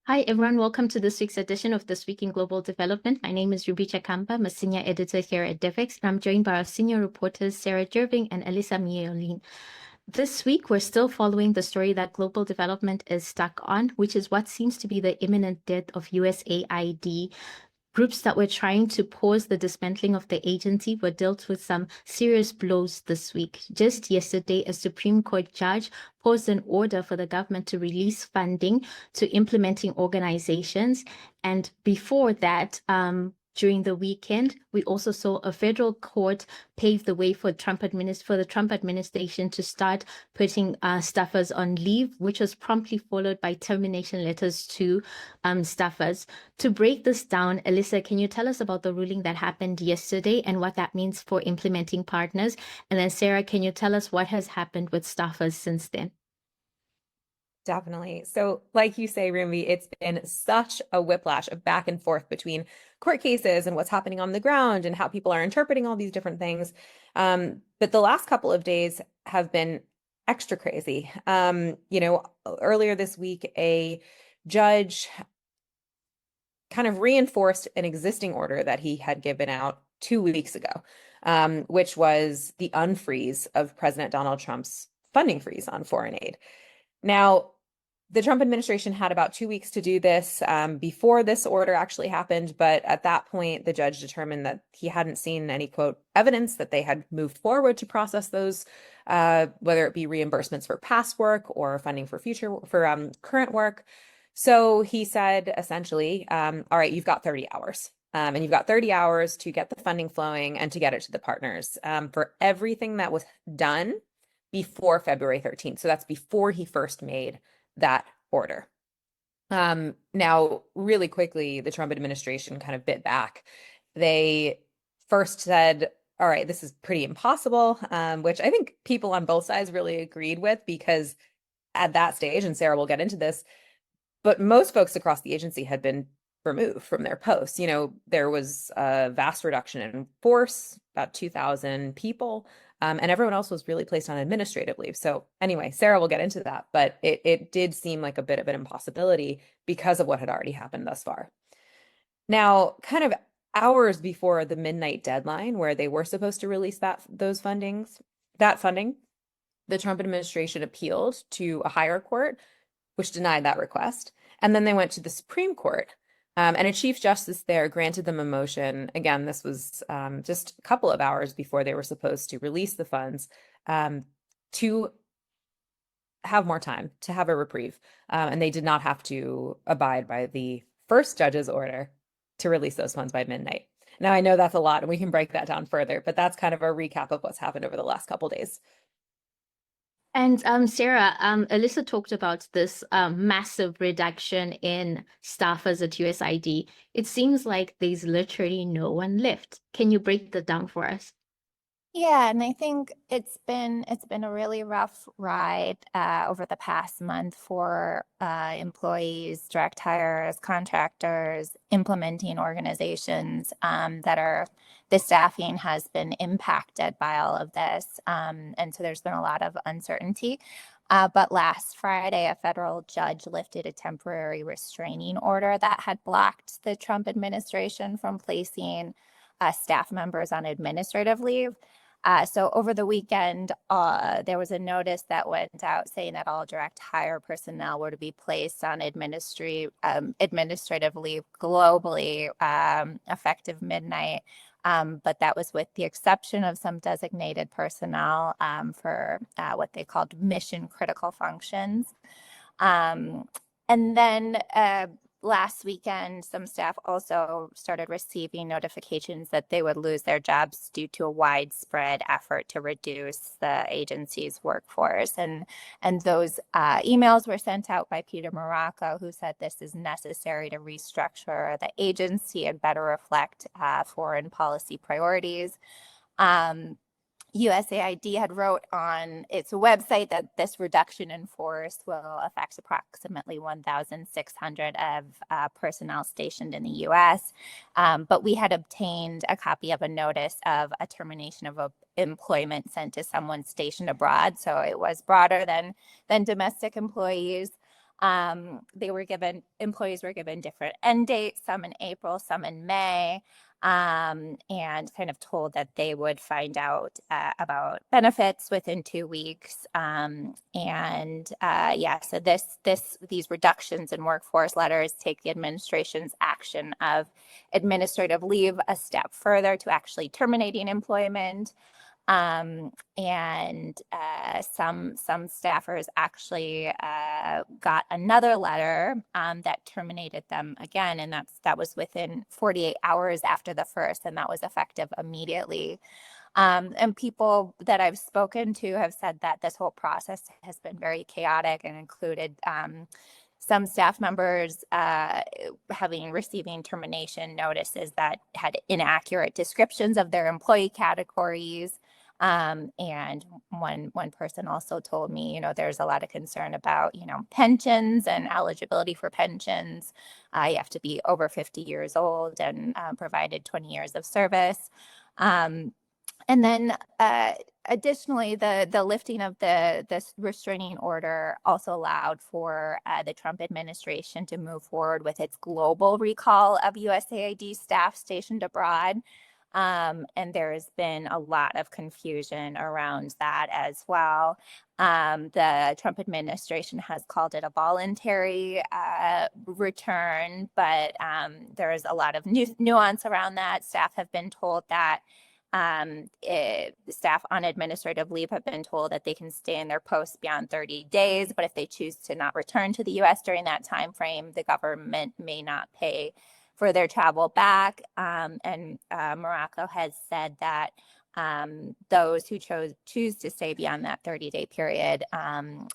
Hi, everyone. Welcome to this week's edition of This Week in Global Development. My name is Ruby Chakamba. I'm a senior editor here at Devex, and I'm joined by our senior reporters, Sarah Jerving and Elisa Miolin. This week, we're still following the story that global development is stuck on, which is what seems to be the imminent death of USAID. Groups that were trying to pause the dismantling of the agency were dealt with some serious blows this week. Just yesterday, a Supreme Court judge paused an order for the government to release funding to implementing organizations. And before that, during the weekend, we also saw a federal court pave the way for the Trump administration to start putting staffers on leave, which was promptly followed by termination letters to staffers. To break this down, Alyssa, can you tell us about the ruling that happened yesterday and what that means for implementing partners? And then Sarah, can you tell us what has happened with staffers since then? Definitely. So, like you say, Rumi, it's been such a whiplash of back and forth between court cases and what's happening on the ground and how people are interpreting all these different things. But the last couple of days have been extra crazy. Earlier this week, a judge kind of reinforced an existing order that he had given out 2 weeks ago, which was the unfreeze of President Donald Trump's funding freeze on foreign aid. Now, the Trump administration had about 2 weeks to do this before this order actually happened. But at that point, the judge determined that he hadn't seen any, quote, evidence that they had moved forward to process those, whether it be reimbursements for past work or funding for current work. So he said, essentially, all right, you've got 30 hours. And you've got 30 hours to get the funding flowing and to get it to the partners for everything that was done before February 13th. So that's before he first made that order. Now, really quickly, the Trump administration kind of bit back. They first said, all right, this is pretty impossible, which I think people on both sides really agreed with because at that stage, and Sarah will get into this, but most folks across the agency had been removed from their posts. There was a vast reduction in force, about 2,000 people, and everyone else was really placed on administrative leave. So anyway, Sarah will get into that, but it did seem like a bit of an impossibility because of what had already happened thus far. Now, kind of hours before the midnight deadline where they were supposed to release that funding, the Trump administration appealed to a higher court, which denied that request. And then they went to the Supreme Court, and a chief justice there granted them a motion. Again, this was just a couple of hours before they were supposed to release the funds to have more time, to have a reprieve. And they did not have to abide by the first judge's order to release those funds by midnight. Now, I know that's a lot, and we can break that down further, but that's kind of a recap of what's happened over the last couple of days. And Sarah, Alyssa talked about this massive reduction in staffers at USAID. It seems like there's literally no one left. Can you break that down for us? Yeah, and I think it's been a really rough ride over the past month for employees, direct hires, contractors, implementing organizations that are the staffing has been impacted by all of this, and so there's been a lot of uncertainty. But last Friday, a federal judge lifted a temporary restraining order that had blocked the Trump administration from placing staff members on administrative leave. So over the weekend, there was a notice that went out saying that all direct hire personnel were to be placed on administrative leave globally, effective midnight. But that was with the exception of some designated personnel for what they called mission critical functions. And then last weekend, some staff also started receiving notifications that they would lose their jobs due to a widespread effort to reduce the agency's workforce. And those emails were sent out by Peter Morocco, who said this is necessary to restructure the agency and better reflect foreign policy priorities. USAID had wrote on its website that this reduction in force will affect approximately 1,600 of personnel stationed in the U.S. But we had obtained a copy of a notice of a termination of employment sent to someone stationed abroad. So it was broader than domestic employees. Employees were given different end dates, some in April, some in May, and kind of told that they would find out about benefits within 2 weeks. So these reductions in workforce letters take the administration's action of administrative leave a step further to actually terminating employment. Some staffers actually got another letter that terminated them again, and that was within 48 hours after the first, and that was effective immediately. And people that I've spoken to have said that this whole process has been very chaotic and included some staff members receiving termination notices that had inaccurate descriptions of their employee categories. And one person also told me, there's a lot of concern about, pensions and eligibility for pensions. You have to be over 50 years old and provided 20 years of service. And then additionally, the lifting of this restraining order also allowed for the Trump administration to move forward with its global recall of USAID staff stationed abroad. And there's been a lot of confusion around that as well. The Trump administration has called it a voluntary return, but there's a lot of nuance around that. Staff have been told that staff on administrative leave have been told that they can stay in their posts beyond 30 days, but if they choose to not return to the U.S. during that time frame, the government may not pay for their travel back. Morocco has said that those who choose to stay beyond that 30-day period and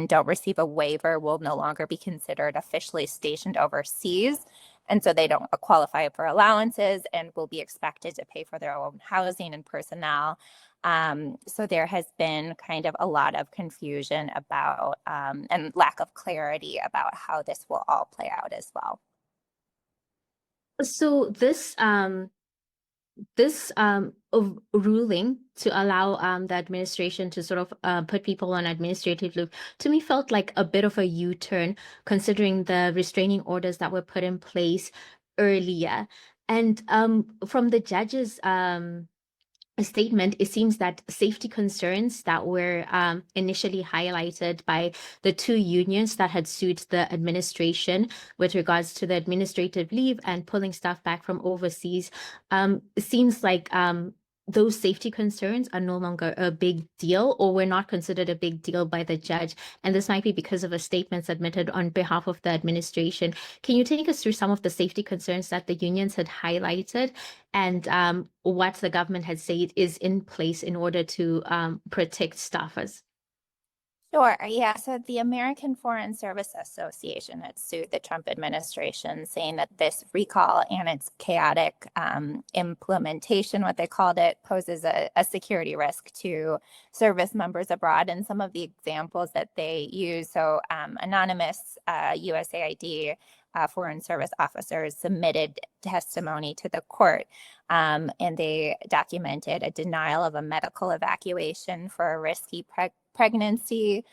don't receive a waiver will no longer be considered officially stationed overseas. And so they don't qualify for allowances and will be expected to pay for their own housing and personnel. So there has been kind of a lot of confusion about and lack of clarity about how this will all play out as well. So this ruling to allow the administration to sort of put people on administrative leave, to me felt like a bit of a U-turn, considering the restraining orders that were put in place earlier. And from the judge's statement, it seems that safety concerns that were initially highlighted by the two unions that had sued the administration with regards to the administrative leave and pulling staff back from overseas, it seems like those safety concerns are no longer a big deal, or were not considered a big deal by the judge. And this might be because of a statement submitted on behalf of the administration. Can you take us through some of the safety concerns that the unions had highlighted and what the government had said is in place in order to protect staffers? Sure. Yeah. So the American Foreign Service Association had sued the Trump administration, saying that this recall and its chaotic implementation, what they called it, poses a security risk to service members abroad. And some of the examples that they use, so anonymous USAID foreign service officers submitted testimony to the court, and they documented a denial of a medical evacuation for a risky pregnancy,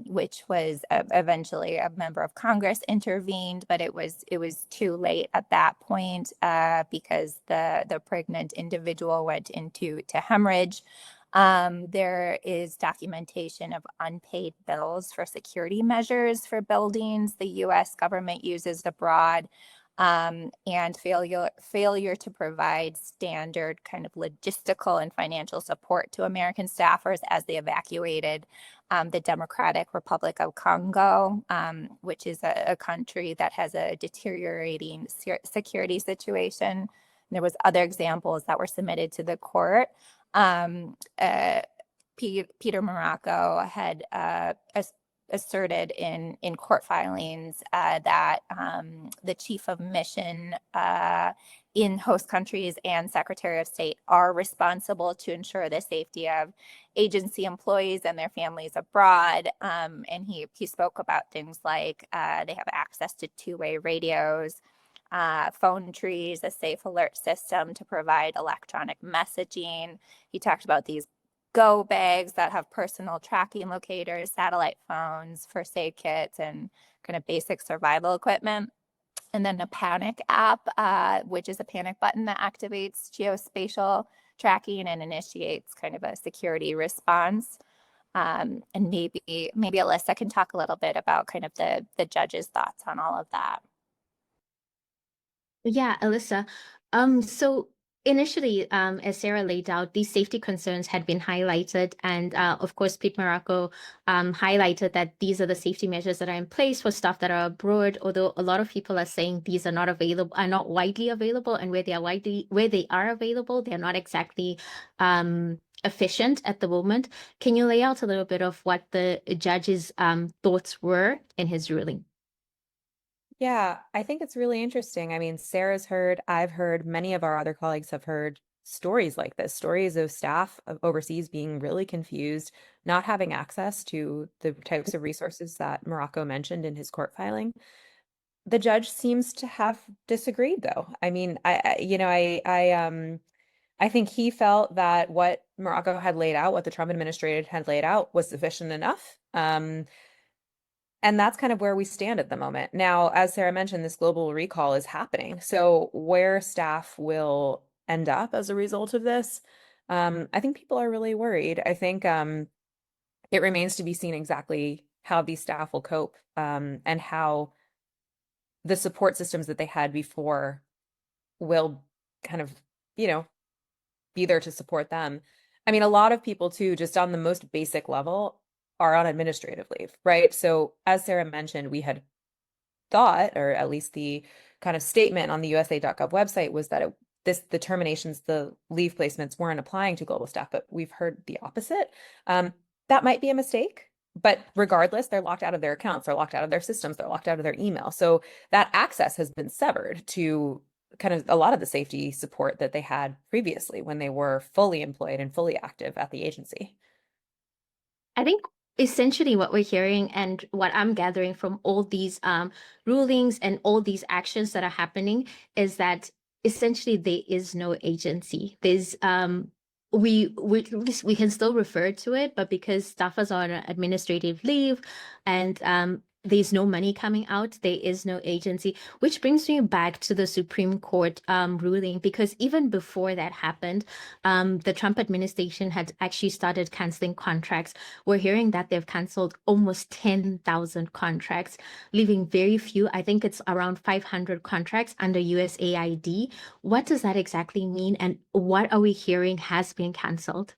which was eventually a member of Congress intervened, but it was too late at that point because the pregnant individual went into hemorrhage. There is documentation of unpaid bills for security measures for buildings the U.S. government uses abroad, and failure to provide standard kind of logistical and financial support to American staffers as they evacuated the Democratic Republic of Congo, which is a country that has a deteriorating security situation. And there was other examples that were submitted to the court. Peter Morocco had asserted in court filings that the chief of mission in host countries and Secretary of State are responsible to ensure the safety of agency employees and their families abroad. And he spoke about things like they have access to two-way radios, phone trees, a safe alert system to provide electronic messaging. He talked about these go bags that have personal tracking locators, satellite phones, first aid kits, and kind of basic survival equipment. And then a panic app, which is a panic button that activates geospatial tracking and initiates kind of a security response. And maybe Alyssa can talk a little bit about kind of the judge's thoughts on all of that. Yeah, Alyssa. So initially, as Sarah laid out, these safety concerns had been highlighted, and of course, Pete Morocco highlighted that these are the safety measures that are in place for staff that are abroad. Although a lot of people are saying these are not available, are not widely available, and where they are available, they're not exactly efficient at the moment. Can you lay out a little bit of what the judge's thoughts were in his ruling? Yeah, I think it's really interesting. I mean, Sarah's heard, I've heard, many of our other colleagues have heard stories like this, stories of staff overseas being really confused, not having access to the types of resources that Morocco mentioned in his court filing. The judge seems to have disagreed, though. I mean, I think he felt that what Morocco had laid out, what the Trump administration had laid out, was sufficient enough. And that's kind of where we stand at the moment. Now, as Sarah mentioned, this global recall is happening. So where staff will end up as a result of this, I think people are really worried. I think it remains to be seen exactly how these staff will cope, and how the support systems that they had before will kind of, be there to support them. I mean, a lot of people too, just on the most basic level, are on administrative leave, right? So as Sarah mentioned, we had thought, or at least the kind of statement on the USA.gov website was that the terminations, the leave placements weren't applying to global staff, but we've heard the opposite. That might be a mistake, but regardless, they're locked out of their accounts, they're locked out of their systems, they're locked out of their email. So that access has been severed to kind of a lot of the safety support that they had previously when they were fully employed and fully active at the agency. I think essentially what we're hearing and what I'm gathering from all these rulings and all these actions that are happening is that essentially there is no agency. There's we can still refer to it, but because staffers are on administrative leave and there's no money coming out, there is no agency, which brings me back to the Supreme Court ruling, because even before that happened, the Trump administration had actually started canceling contracts. We're hearing that they've canceled almost 10,000 contracts, leaving very few. I think it's around 500 contracts under USAID. What does that exactly mean, and what are we hearing has been canceled?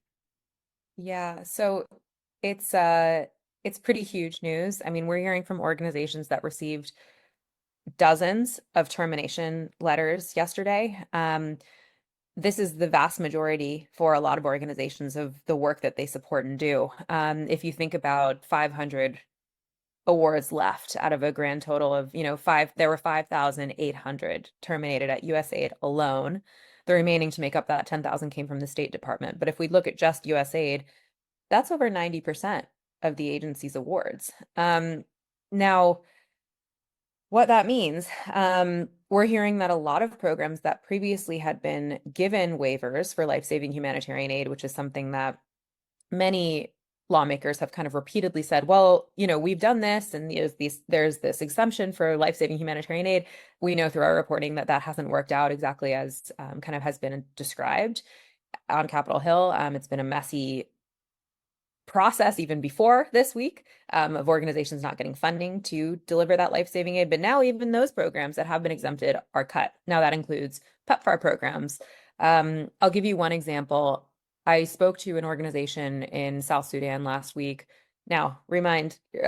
Yeah, so it's pretty huge news. I mean, we're hearing from organizations that received dozens of termination letters yesterday. This is the vast majority for a lot of organizations of the work that they support and do. If you think about 500 awards left out of a grand total of, there were 5,800 terminated at USAID alone. The remaining to make up that 10,000 came from the State Department. But if we look at just USAID, that's over 90% of the agency's awards. Now, what that means, we're hearing that a lot of programs that previously had been given waivers for life-saving humanitarian aid, which is something that many lawmakers have kind of repeatedly said, well, we've done this, and there's this exemption for life-saving humanitarian aid. We know through our reporting that that hasn't worked out exactly as kind of has been described on Capitol Hill. It's been a messy process even before this week, of organizations not getting funding to deliver that life-saving aid. But now even those programs that have been exempted are cut. Now that includes PEPFAR programs. I'll give you one example. I spoke to an organization in South Sudan last week. Now,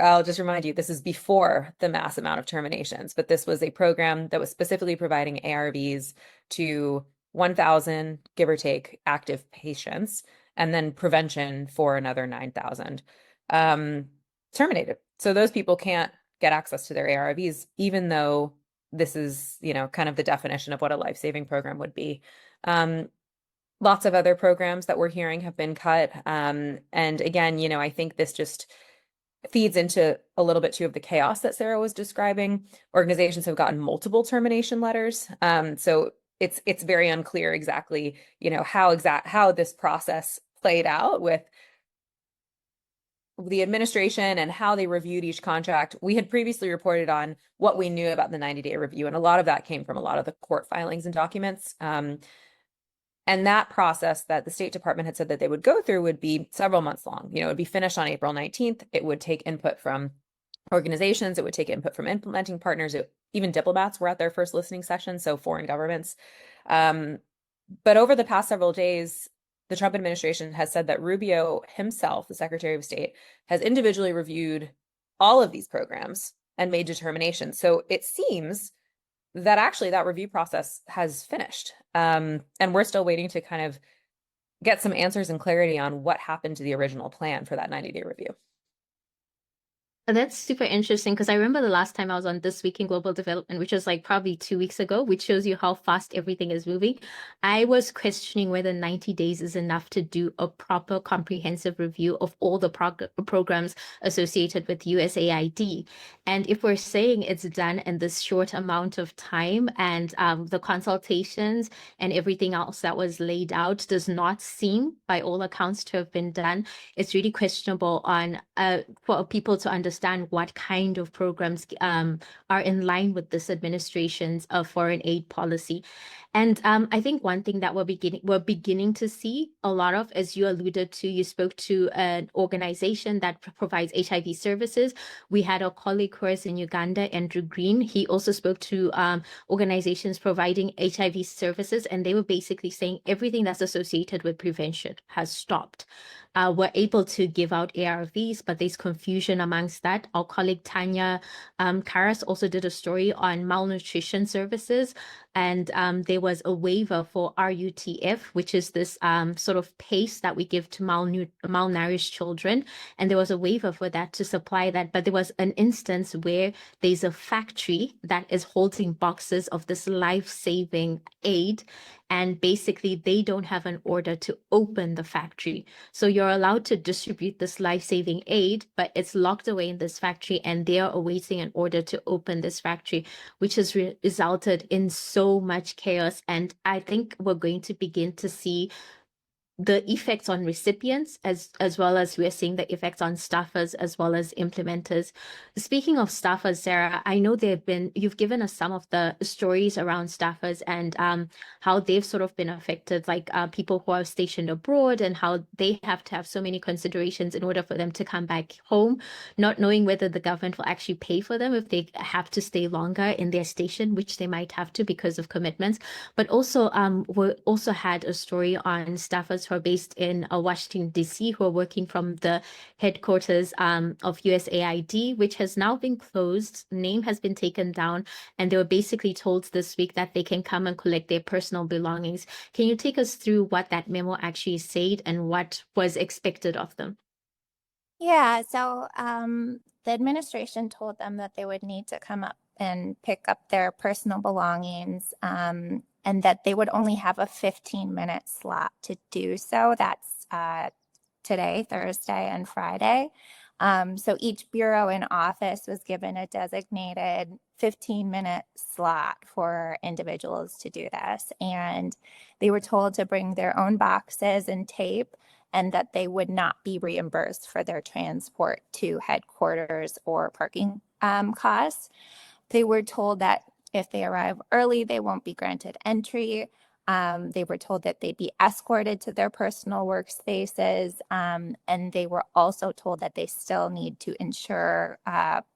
I'll just remind you, this is before the mass amount of terminations, but this was a program that was specifically providing ARVs to 1,000, give or take, active patients, and then prevention for another 9,000 terminated. So those people can't get access to their ARVs, even though this is, kind of the definition of what a life-saving program would be. Lots of other programs that we're hearing have been cut. And again, I think this just feeds into a little bit too of the chaos that Sarah was describing. Organizations have gotten multiple termination letters. So it's very unclear exactly, how this process played out with the administration and how they reviewed each contract. We had previously reported on what we knew about the 90-day review, and a lot of that came from a lot of the court filings and documents. And that process that the State Department had said that they would go through would be several months long. It would be finished on April 19th. It would take input from organizations. It would take input from implementing partners. Even diplomats were at their first listening session, so foreign governments. But over the past several days, the Trump administration has said that Rubio himself, the Secretary of State, has individually reviewed all of these programs and made determinations. So it seems that actually that review process has finished. And we're still waiting to kind of get some answers and clarity on what happened to the original plan for that 90-day review. That's super interesting because I remember the last time I was on This Week in Global Development, which was like probably 2 weeks ago, which shows you how fast everything is moving. I was questioning whether 90 days is enough to do a proper comprehensive review of all the programs associated with USAID. And if we're saying it's done in this short amount of time and the consultations and everything else that was laid out does not seem, by all accounts, to have been done, it's really questionable on for people to understand what kind of programs are in line with this administration's foreign aid policy. And I think one thing that we're beginning to see a lot of, as you alluded to, you spoke to an organization that provides HIV services. We had a colleague who is in Uganda, Andrew Green. He also spoke to organizations providing HIV services, and they were basically saying everything that's associated with prevention has stopped. We're able to give out ARVs, but there's confusion amongst that. Our colleague Tanya Karas also did a story on malnutrition services, and there was a waiver for RUTF, which is this sort of paste that we give to malnourished children, and there was a waiver for that to supply that. But there was an instance where there's a factory that is holding boxes of this life-saving aid, and basically they don't have an order to open the factory. So you're allowed to distribute this life-saving aid, but it's locked away in this factory, and they're awaiting an order to open this factory, which has resulted in so much chaos. And I think we're going to begin to see the effects on recipients as well as we're seeing the effects on staffers as well as implementers. Speaking of staffers, Sarah, I know you've given us some of the stories around staffers and how they've sort of been affected, like people who are stationed abroad and how they have to have so many considerations in order for them to come back home, not knowing whether the government will actually pay for them if they have to stay longer in their station, which they might have to because of commitments. But also, we also had a story on staffers who are based in Washington, D.C., who are working from the headquarters of USAID, which has now been closed. Name has been taken down, and they were basically told this week that they can come and collect their personal belongings. Can you take us through what that memo actually said and what was expected of them? Yeah, so the administration told them that they would need to come up and pick up their personal belongings, and that they would only have a 15-minute slot to do so. That's today, Thursday, and Friday. So each bureau and office was given a designated 15-minute slot for individuals to do this. And they were told to bring their own boxes and tape, and that they would not be reimbursed for their transport to headquarters or parking costs. They were told that if they arrive early, they won't be granted entry. They were told that they'd be escorted to their personal workspaces, and they were also told that they still need to ensure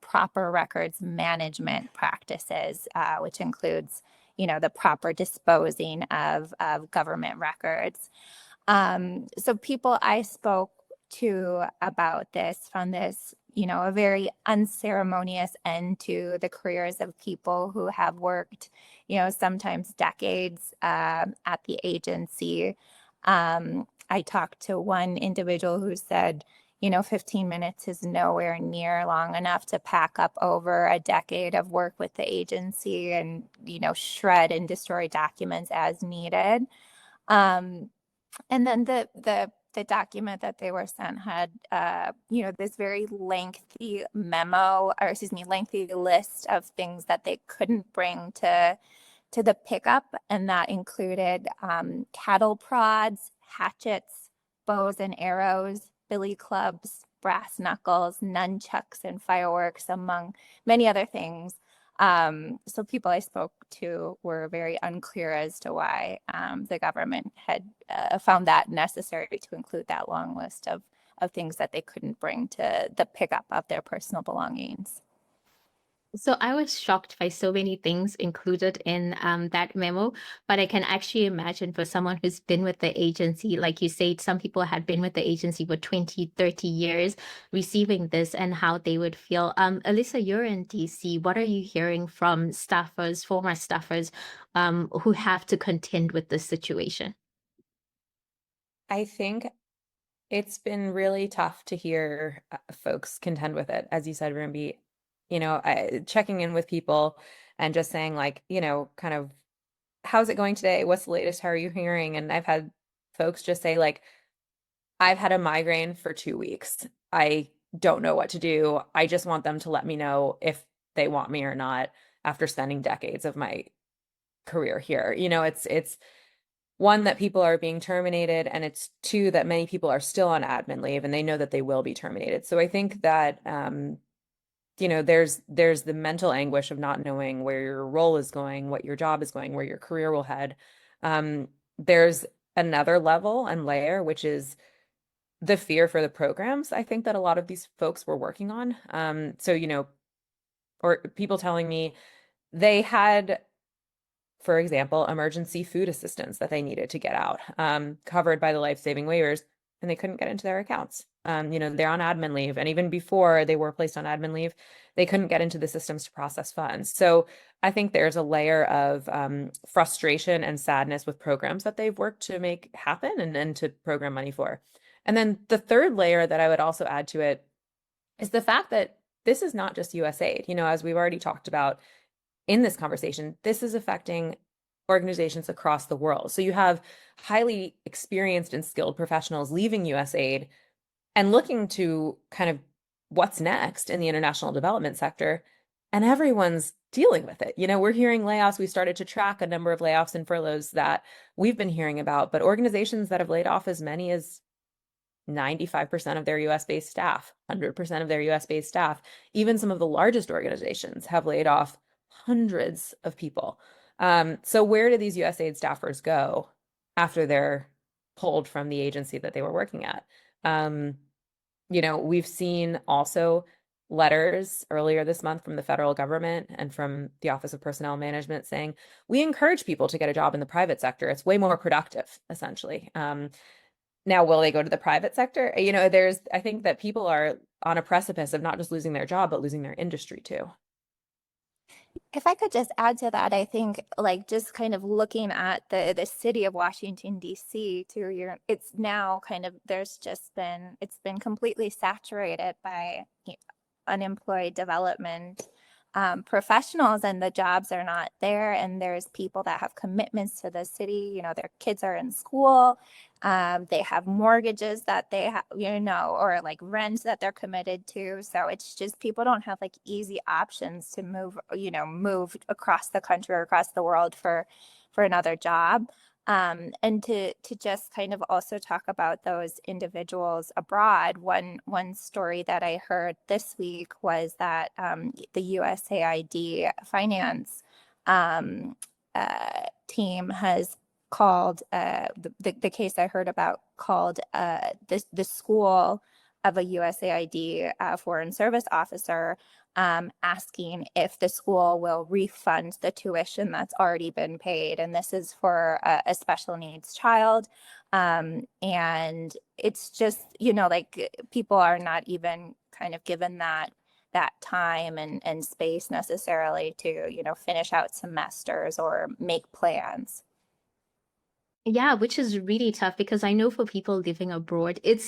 proper records management practices, which includes, the proper disposing of government records. So people I spoke to about this found this, a very unceremonious end to the careers of people who have worked, sometimes decades at the agency. I talked to one individual who said, 15 minutes is nowhere near long enough to pack up over a decade of work with the agency and, shred and destroy documents as needed. And then the document that they were sent had, this very lengthy lengthy list of things that they couldn't bring to the pickup, and that included cattle prods, hatchets, bows and arrows, billy clubs, brass knuckles, nunchucks, and fireworks, among many other things. So people I spoke to were very unclear as to why the government had found that necessary to include that long list of things that they couldn't bring to the pickup of their personal belongings. So I was shocked by so many things included in that memo, but I can actually imagine for someone who's been with the agency, like you said, some people had been with the agency for 20, 30 years, receiving this and how they would feel. Alyssa, you're in DC. What are you hearing from staffers, former staffers, who have to contend with this situation? I think it's been really tough to hear folks contend with it. As you said, Rumbi, checking in with people and just saying like, kind of, how's it going today? What's the latest? How are you hearing? And I've had folks just say like, I've had a migraine for 2 weeks. I don't know what to do. I just want them to let me know if they want me or not after spending decades of my career here. It's one, that people are being terminated, and it's two, that many people are still on admin leave and they know that they will be terminated. So I think that there's the mental anguish of not knowing where your role is going, what your job is going, where your career will head. There's another level and layer, which is the fear for the programs, I think, that a lot of these folks were working on. Or people telling me they had, for example, emergency food assistance that they needed to get out, covered by the life-saving waivers, and they couldn't get into their accounts. They're on admin leave, and even before they were placed on admin leave, they couldn't get into the systems to process funds. So I think there's a layer of frustration and sadness with programs that they've worked to make happen and to program money for. And then the third layer that I would also add to it is the fact that this is not just USAID. As we've already talked about in this conversation, this is affecting organizations across the world. So you have highly experienced and skilled professionals leaving USAID and looking to kind of what's next in the international development sector, and everyone's dealing with it. We're hearing layoffs. We started to track a number of layoffs and furloughs that we've been hearing about, but organizations that have laid off as many as 95% of their US-based staff, 100% of their US-based staff, even some of the largest organizations have laid off hundreds of people. So where do these USAID staffers go after they're pulled from the agency that they were working at? We've seen also letters earlier this month from the federal government and from the Office of Personnel Management saying, we encourage people to get a job in the private sector. It's way more productive, essentially. Now, will they go to the private sector? I think that people are on a precipice of not just losing their job, but losing their industry too. If I could just add to that, I think like just kind of looking at the city of Washington, D.C. too, it's now kind of, it's been completely saturated by unemployed development professionals, and the jobs are not there. And there's people that have commitments to the city, their kids are in school. They have mortgages that they have, or like rents that they're committed to. So it's just, people don't have like easy options to move across the country or across the world for another job. And to just kind of also talk about those individuals abroad. One story that I heard this week was that the USAID finance team has called the case I heard about called the school of a USAID foreign service officer, asking if the school will refund the tuition that's already been paid. And this is for a special needs child. And it's just, like people are not even kind of given that time and space necessarily to, finish out semesters or make plans. Yeah, which is really tough because I know for people living abroad, it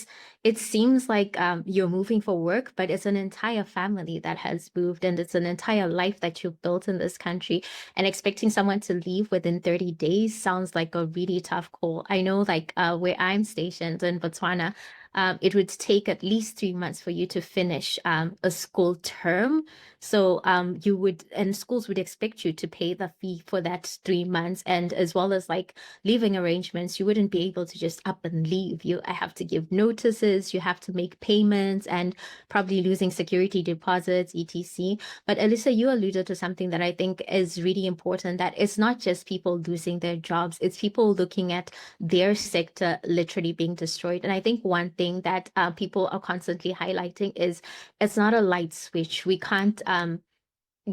seems like you're moving for work, but it's an entire family that has moved, and it's an entire life that you've built in this country. And expecting someone to leave within 30 days sounds like a really tough call. I know, like where I'm stationed in Botswana, it would take at least 3 months for you to finish a school term. So and schools would expect you to pay the fee for that 3 months, and as well as like leaving arrangements, you wouldn't be able to just up and leave. I have to give notices, you have to make payments, and probably losing security deposits, etc. But Alyssa, you alluded to something that I think is really important, that it's not just people losing their jobs, it's people looking at their sector literally being destroyed. And I think one thing that people are constantly highlighting is it's not a light switch. We can't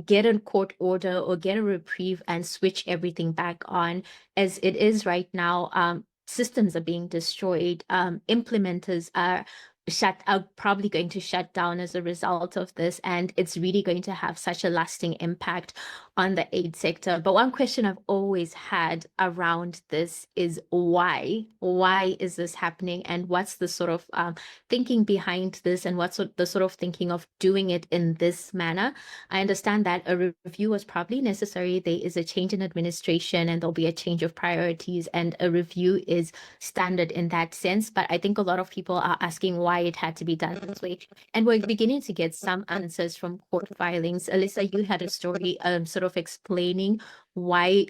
get a court order or get a reprieve and switch everything back on. As it is right now, systems are being destroyed. Implementers are probably going to shut down as a result of this, and it's really going to have such a lasting impact on the aid sector. But one question I've always had around this is why? Why is this happening, and what's the sort of thinking behind this, and what's the sort of thinking of doing it in this manner? I understand that a review was probably necessary. There is a change in administration and there'll be a change of priorities, and a review is standard in that sense. But I think a lot of people are asking why it had to be done this way. And we're beginning to get some answers from court filings. Alyssa, you had a story sort of explaining why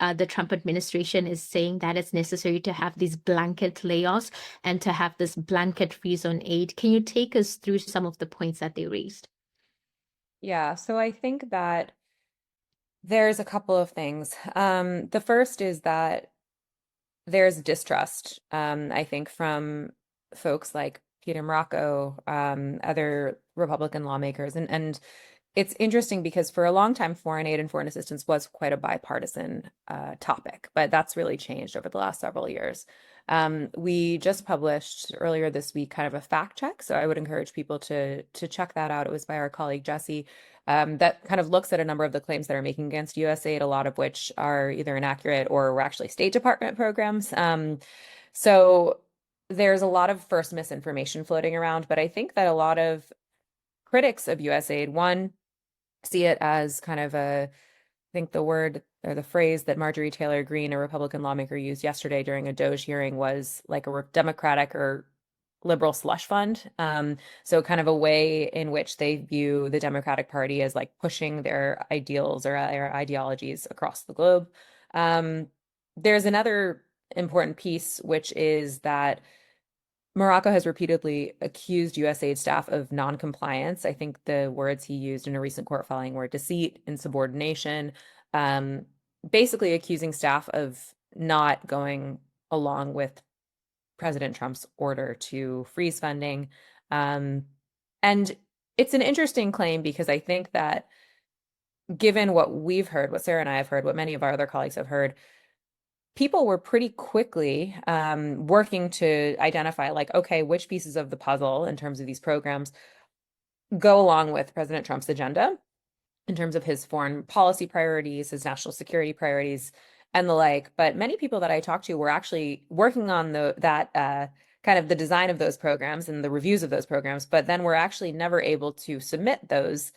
the Trump administration is saying that it's necessary to have these blanket layoffs and to have this blanket freeze on aid. Can you take us through some of the points that they raised? Yeah, so I think that there's a couple of things. The first is that there's distrust, I think, from folks like Peter Morocco, other Republican lawmakers. And it's interesting because for a long time, foreign aid and foreign assistance was quite a bipartisan topic, but that's really changed over the last several years. We just published earlier this week kind of a fact check, so I would encourage people to check that out. It was by our colleague Jesse, that kind of looks at a number of the claims that are making against USAID, a lot of which are either inaccurate or were actually State Department programs. So there's a lot of first misinformation floating around, but I think that a lot of critics of USAID, one, see it as kind of I think the word or the phrase that Marjorie Taylor Greene, a Republican lawmaker, used yesterday during a DOJ hearing was like a Democratic or liberal slush fund. So kind of a way in which they view the Democratic Party as like pushing their ideals or ideologies across the globe. There's another important piece, which is that Morocco has repeatedly accused USAID staff of non-compliance. I think the words he used in a recent court filing were deceit, insubordination, basically accusing staff of not going along with President Trump's order to freeze funding. And it's an interesting claim because I think that given what we've heard, what Sarah and I have heard, what many of our other colleagues have heard, people were pretty quickly working to identify like, okay, which pieces of the puzzle in terms of these programs go along with President Trump's agenda in terms of his foreign policy priorities, his national security priorities, and the like. But many people that I talked to were actually working on that kind of the design of those programs and the reviews of those programs, but then were actually never able to submit those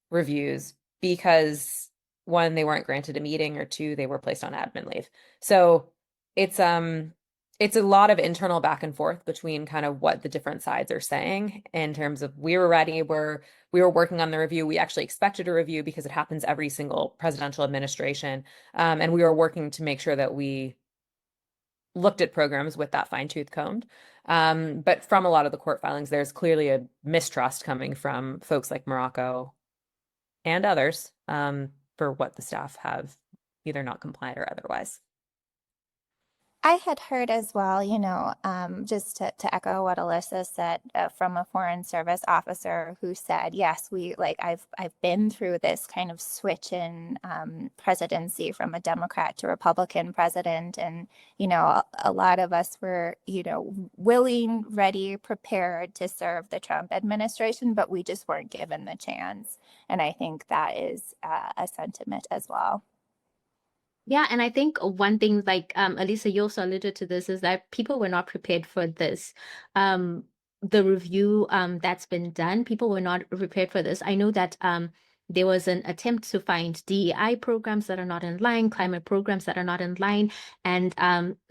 reviews because one, they weren't granted a meeting, or two, they were placed on admin leave. So it's a lot of internal back and forth between kind of what the different sides are saying in terms of we were ready, we were working on the review. We actually expected a review because it happens every single presidential administration. And we were working to make sure that we looked at programs with that fine-tooth comb. But from a lot of the court filings, there's clearly a mistrust coming from folks like Morocco and others for what the staff have either not complied or otherwise. I had heard as well, just to echo what Alyssa said, from a foreign service officer who said, yes, I've been through this kind of switch in presidency from a Democrat to Republican president. And, a lot of us were, willing, ready, prepared to serve the Trump administration, but we just weren't given the chance. And I think that is a sentiment as well. Yeah, and I think one thing, like Alyssa, you also alluded to this, is that people were not prepared for this. The review that's been done, people were not prepared for this. I know that there was an attempt to find DEI programs that are not in line, climate programs that are not in line, and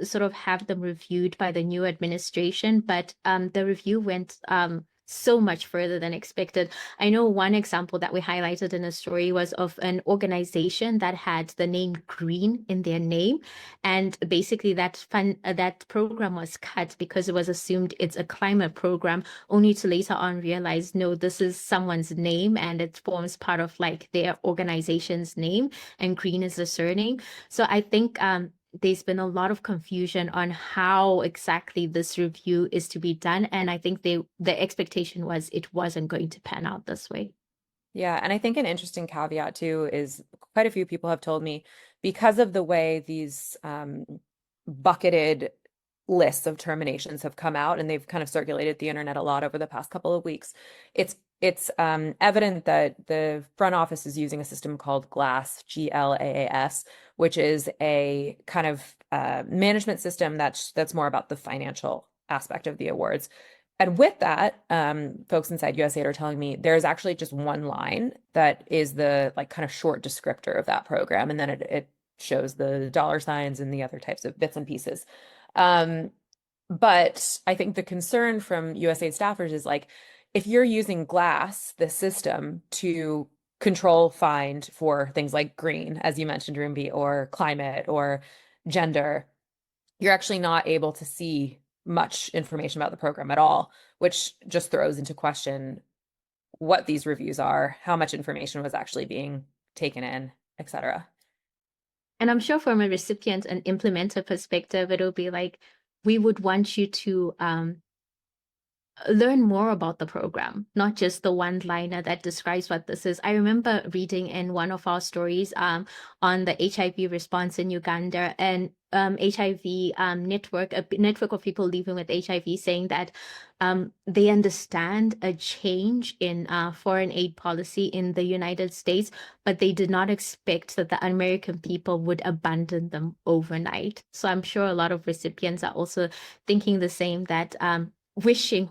sort of have them reviewed by the new administration. But the review went so much further than expected. I know one example that we highlighted in a story was of an organization that had the name green in their name. And basically that program was cut because it was assumed it's a climate program, only to later on realize, no, this is someone's name and it forms part of like their organization's name, and green is the surname. So I think there's been a lot of confusion on how exactly this review is to be done. And I think the expectation was it wasn't going to pan out this way. Yeah, and I think an interesting caveat too is quite a few people have told me, because of the way these bucketed lists of terminations have come out, and they've kind of circulated the internet a lot over the past couple of weeks, it's evident that the front office is using a system called GLAAS, GLAAS, which is a kind of management system that's more about the financial aspect of the awards. And with that, folks inside USAID are telling me there's actually just one line that is the like kind of short descriptor of that program, and then it shows the dollar signs and the other types of bits and pieces. But I think the concern from USAID staffers is like, if you're using GLAAS, the system, to control find for things like green, as you mentioned, Rumbi, or climate or gender, you're actually not able to see much information about the program at all, which just throws into question what these reviews are, how much information was actually being taken in, etc. And I'm sure from a recipient and implementer perspective, it'll be like, we would want you to learn more about the program, not just the one-liner that describes what this is. I remember reading in one of our stories on the HIV response in Uganda, and HIV network, a network of people living with HIV, saying that they understand a change in foreign aid policy in the United States, but they did not expect that the American people would abandon them overnight. So I'm sure a lot of recipients are also thinking the same, that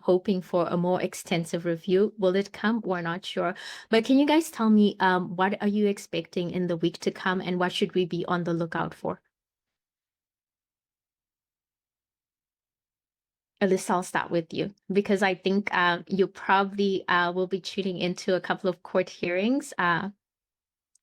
hoping for a more extensive review. Will it come? We're not sure. But can you guys tell me what are you expecting in the week to come, and what should we be on the lookout for? Alyssa, I'll start with you, because I think you probably will be tuning into a couple of court hearings.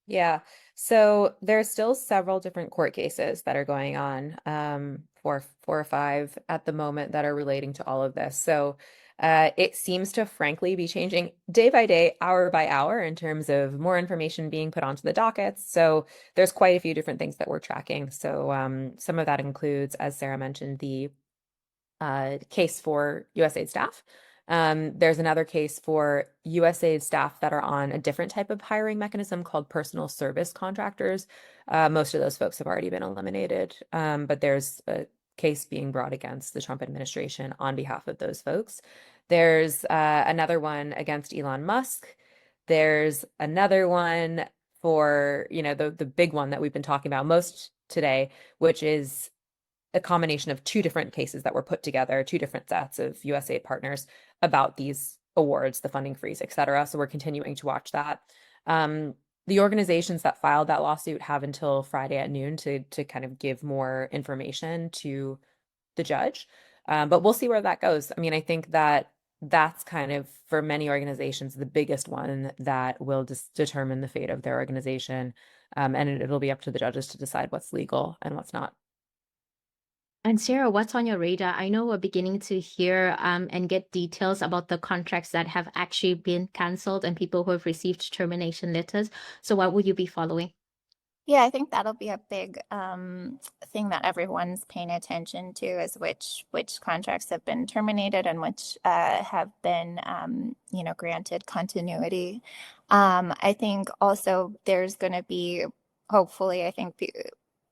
Yeah, so there's still several different court cases that are going on, four or five at the moment, that are relating to all of this. So it seems to frankly be changing day by day, hour by hour, in terms of more information being put onto the dockets. So there's quite a few different things that we're tracking. So some of that includes, as Sarah mentioned, the case for USAID staff. There's another case for USAID staff that are on a different type of hiring mechanism called personal service contractors. Most of those folks have already been eliminated, but there's a case being brought against the Trump administration on behalf of those folks. There's another one against Elon Musk. There's another one for, the big one that we've been talking about most today, which is a combination of two different cases that were put together, two different sets of USAID partners, about these awards, the funding freeze, et cetera. So we're continuing to watch that. The organizations that filed that lawsuit have until Friday at noon to kind of give more information to the judge. But we'll see where that goes. I mean, I think that's kind of, for many organizations, the biggest one that will determine the fate of their organization. And it'll be up to the judges to decide what's legal and what's not. And Sarah, what's on your radar? I know we're beginning to hear and get details about the contracts that have actually been canceled and people who have received termination letters. So what will you be following? Yeah, I think that'll be a big thing that everyone's paying attention to, is which contracts have been terminated and which have been, granted continuity. I think also there's going to be, hopefully, I think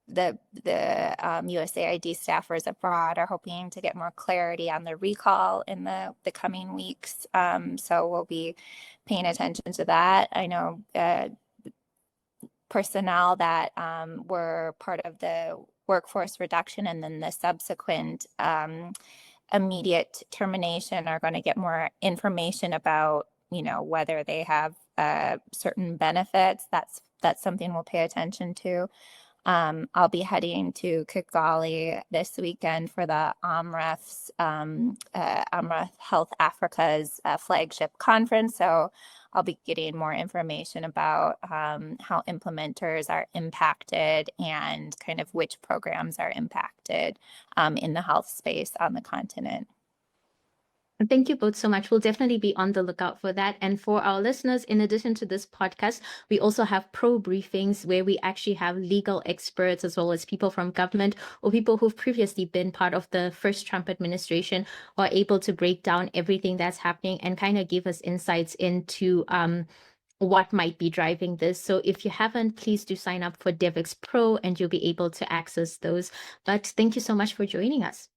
the USAID staffers abroad are hoping to get more clarity on the recall in the coming weeks. So we'll be paying attention to that. I know personnel that were part of the workforce reduction and then the subsequent immediate termination are going to get more information about, whether they have certain benefits, that's something we'll pay attention to. I'll be heading to Kigali this weekend for the AMREF's AMREF Health Africa's flagship conference. So I'll be getting more information about how implementers are impacted and kind of which programs are impacted in the health space on the continent. Thank you both so much. We'll definitely be on the lookout for that. And for our listeners, in addition to this podcast, we also have pro briefings where we actually have legal experts as well as people from government or people who've previously been part of the first Trump administration who are able to break down everything that's happening and kind of give us insights into what might be driving this. So if you haven't, please do sign up for Devex Pro and you'll be able to access those. But thank you so much for joining us.